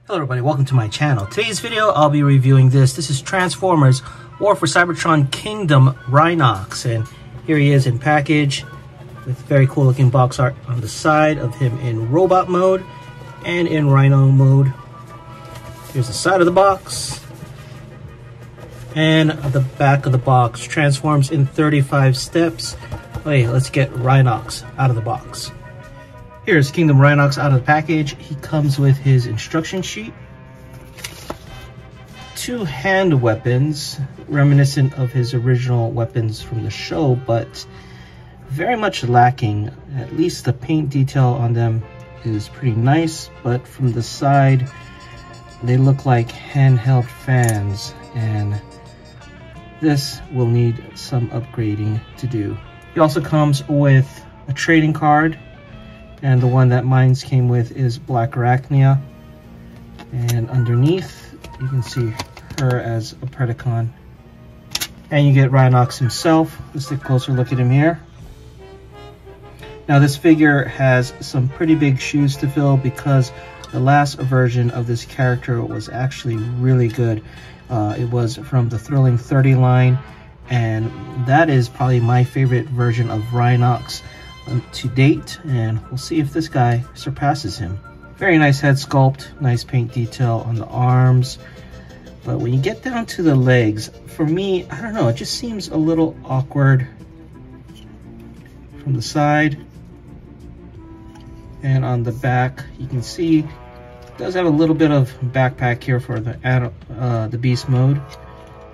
Hello everybody, welcome to my channel. Today's video I'll be reviewing this. This is Transformers War for Cybertron Kingdom Rhinox, and here he is in package with very cool looking box art on the side of him in robot mode and in Rhino mode. Here's the side of the box, and the back of the box transforms in 35 steps. Okay, let's get Rhinox out of the box. Here's Kingdom Rhinox out of the package. He comes with his instruction sheet, 2 hand weapons, reminiscent of his original weapons from the show, but very much lacking. At least the paint detail on them is pretty nice, but from the side, they look like handheld fans, and this will need some upgrading to do. He also comes with a trading card, and the one that mine came with is Black Arachnia. And underneath, you can see her as a Predacon. And you get Rhinox himself. Let's take a closer look at him here. Now this figure has some pretty big shoes to fill because the last version of this character was actually really good. It was from the Thrilling 30 line, and that is probably my favorite version of Rhinox to date, and we'll see if this guy surpasses him. Very nice head sculpt, nice paint detail on the arms, but when you get down to the legs, for me, I don't know, it just seems a little awkward from the side. And on the back, you can see it does have a little bit of backpack here for the beast mode,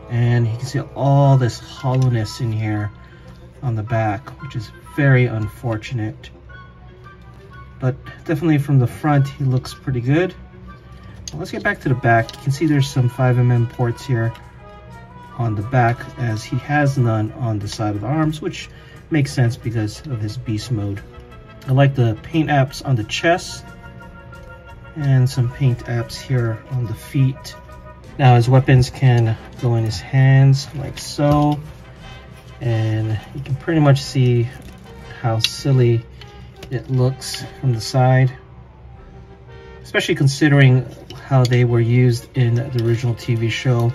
and you can see all this hollowness in here on the back, which is very unfortunate. But definitely from the front, he looks pretty good. Well, let's get back to the back. You can see there's some 5mm ports here on the back, as he has none on the side of the arms, which makes sense because of his beast mode. I like the paint apps on the chest and some paint apps here on the feet. Now his weapons can go in his hands like so, and you can pretty much see how silly it looks from the side, especially considering how they were used in the original TV show.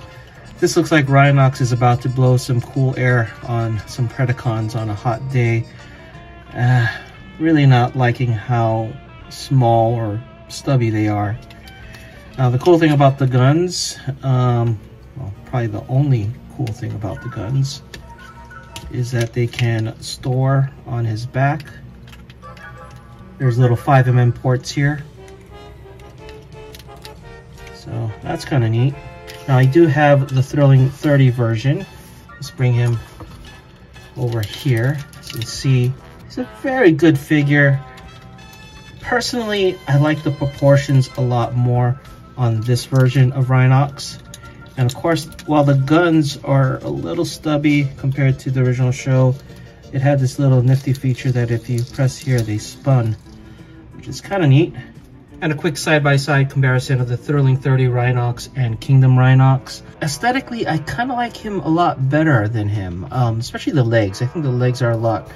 This looks like Rhinox is about to blow some cool air on some Predacons on a hot day. Really not liking how small or stubby they are. Now the cool thing about the guns, well, probably the only cool thing about the guns, is that they can store on his back. There's little 5mm ports here, so that's kind of neat. Now I do have the Thrilling 30 version. Let's bring him over here. As you can see, he's a very good figure. Personally, I like the proportions a lot more on this version of Rhinox. And of course, while the guns are a little stubby compared to the original show, it had this little nifty feature that if you press here, they spun, which is kind of neat. And a quick side-by-side comparison of the Thrilling 30 Rhinox and Kingdom Rhinox. Aesthetically, I kind of like him a lot better than him, especially the legs. I think the legs are a lot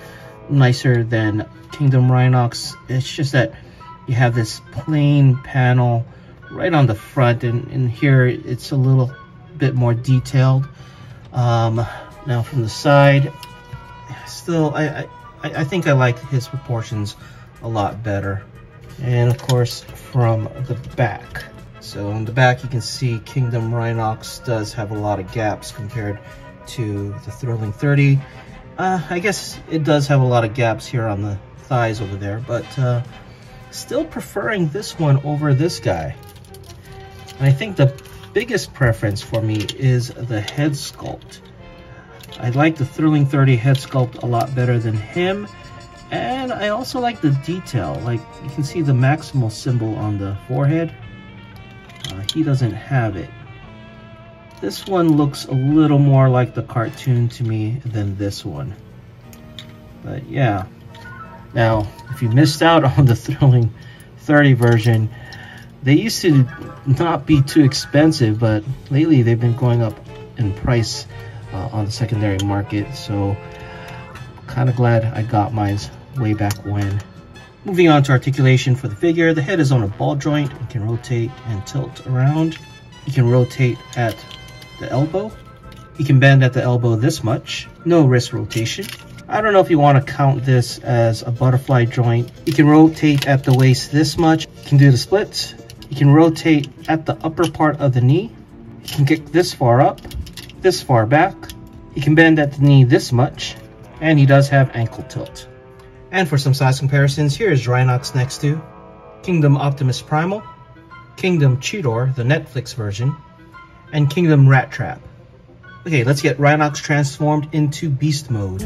nicer than Kingdom Rhinox. It's just that you have this plain panel right on the front, and here it's a little bit more detailed. Now from the side, still I think I like his proportions a lot better. And of course from the back, so on the back you can see Kingdom Rhinox does have a lot of gaps compared to the Thrilling 30. I guess it does have a lot of gaps here on the thighs over there, but still preferring this one over this guy. And I think the biggest preference for me is the head sculpt. I like the Thrilling 30 head sculpt a lot better than him, and I also like the detail. Like, you can see the Maximal symbol on the forehead. He doesn't have it. This one looks a little more like the cartoon to me than this one. But yeah. Now, if you missed out on the Thrilling 30 version, they used to not be too expensive, but lately they've been going up in price on the secondary market, so kind of glad I got mine way back when. Moving on to articulation for the figure, the head is on a ball joint and can rotate and tilt around. You can rotate at the elbow. You can bend at the elbow this much, no wrist rotation. I don't know if you want to count this as a butterfly joint. You can rotate at the waist this much. You can do the splits. You can rotate at the upper part of the knee. You can kick this far up, this far back. You can bend at the knee this much, and he does have ankle tilt. And for some size comparisons, here is Rhinox next to Kingdom Optimus Primal, Kingdom Cheetor, the Netflix version, and Kingdom Rat Trap. Okay, let's get Rhinox transformed into Beast Mode.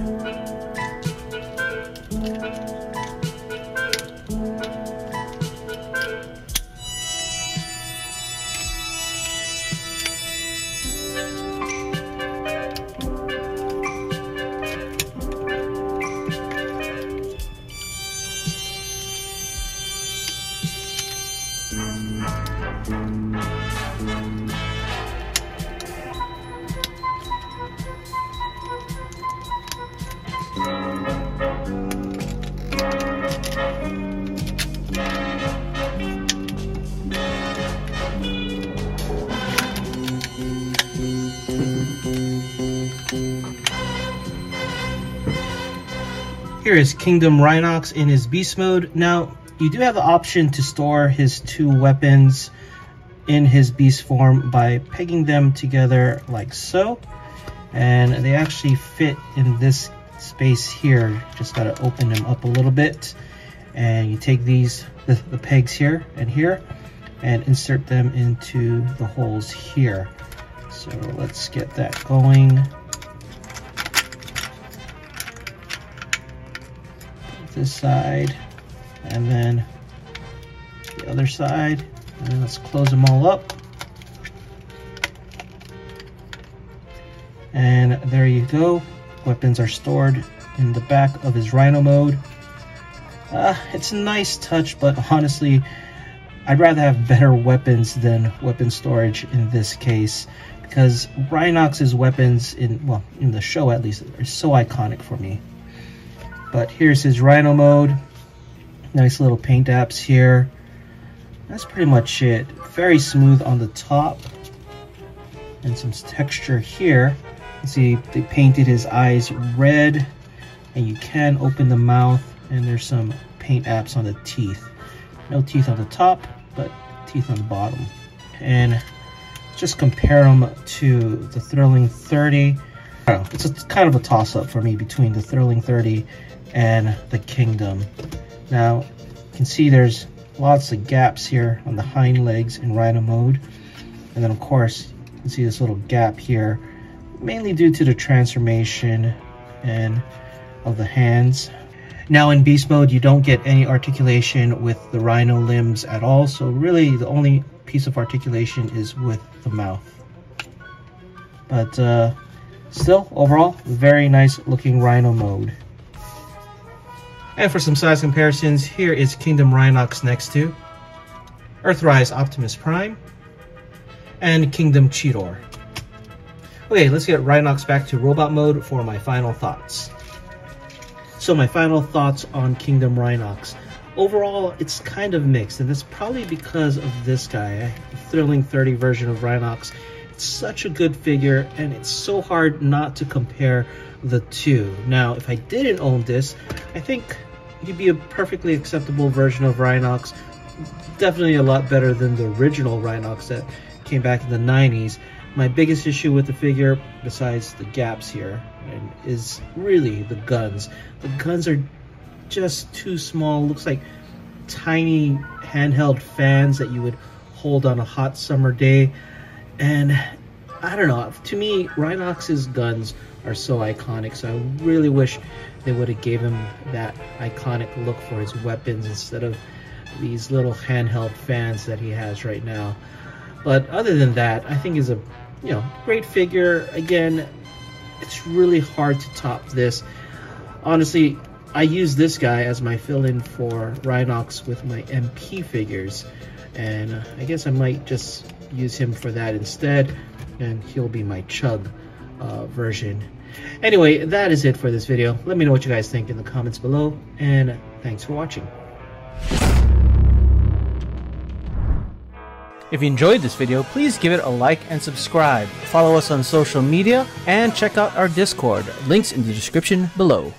Here is Kingdom Rhinox in his Beast Mode. Now, you do have the option to store his two weapons in his Beast form by pegging them together like so. And they actually fit in this space here. Just gotta open them up a little bit. And you take these, the pegs here, and insert them into the holes here. So let's get that going. This side, and then the other side, and let's close them all up. And there you go. Weapons are stored in the back of his Rhino Mode. It's a nice touch, but honestly, I'd rather have better weapons than weapon storage in this case, because Rhinox's weapons in the show at least are so iconic for me. But here's his Rhino Mode. Nice little paint apps here. That's pretty much it. Very smooth on the top. And some texture here. You see they painted his eyes red. And you can open the mouth. And there's some paint apps on the teeth. No teeth on the top, but teeth on the bottom. And just compare them to the Thrilling 30. I don't know, it's kind of a toss-up for me between the Thrilling 30 and the Kingdom. Now you can see there's lots of gaps here on the hind legs in Rhino Mode, and then of course you can see this little gap here, mainly due to the transformation and of the hands. Now in Beast Mode you don't get any articulation with the Rhino limbs at all, so really the only piece of articulation is with the mouth. But still, overall, very nice looking Rhino Mode. And for some size comparisons, here is Kingdom Rhinox next to Earthrise Optimus Prime and Kingdom Cheetor. Okay, let's get Rhinox back to robot mode for my final thoughts. So my final thoughts on Kingdom Rhinox. Overall, it's kind of mixed, and it's probably because of this guy, the Thrilling 30 version of Rhinox. It's such a good figure, and it's so hard not to compare the two. Now, if I didn't own this, I think he'd be a perfectly acceptable version of Rhinox. Definitely a lot better than the original Rhinox that came back in the 90s. My biggest issue with the figure, besides the gaps here, is really the guns. The guns are just too small. Looks like tiny handheld fans that you would hold on a hot summer day. And I don't know, to me, Rhinox's guns are so iconic, so I really wish they would have gave him that iconic look for his weapons instead of these little handheld fans that he has right now. But other than that, I think is a great figure. Again, it's really hard to top this. Honestly, I use this guy as my fill-in for Rhinox with my MP figures, and I guess I might just use him for that instead, and he'll be my Chug version. Anyway, that is it for this video. Let me know what you guys think in the comments below, and thanks for watching. If you enjoyed this video, please give it a like and subscribe. Follow us on social media and check out our Discord. Links in the description below.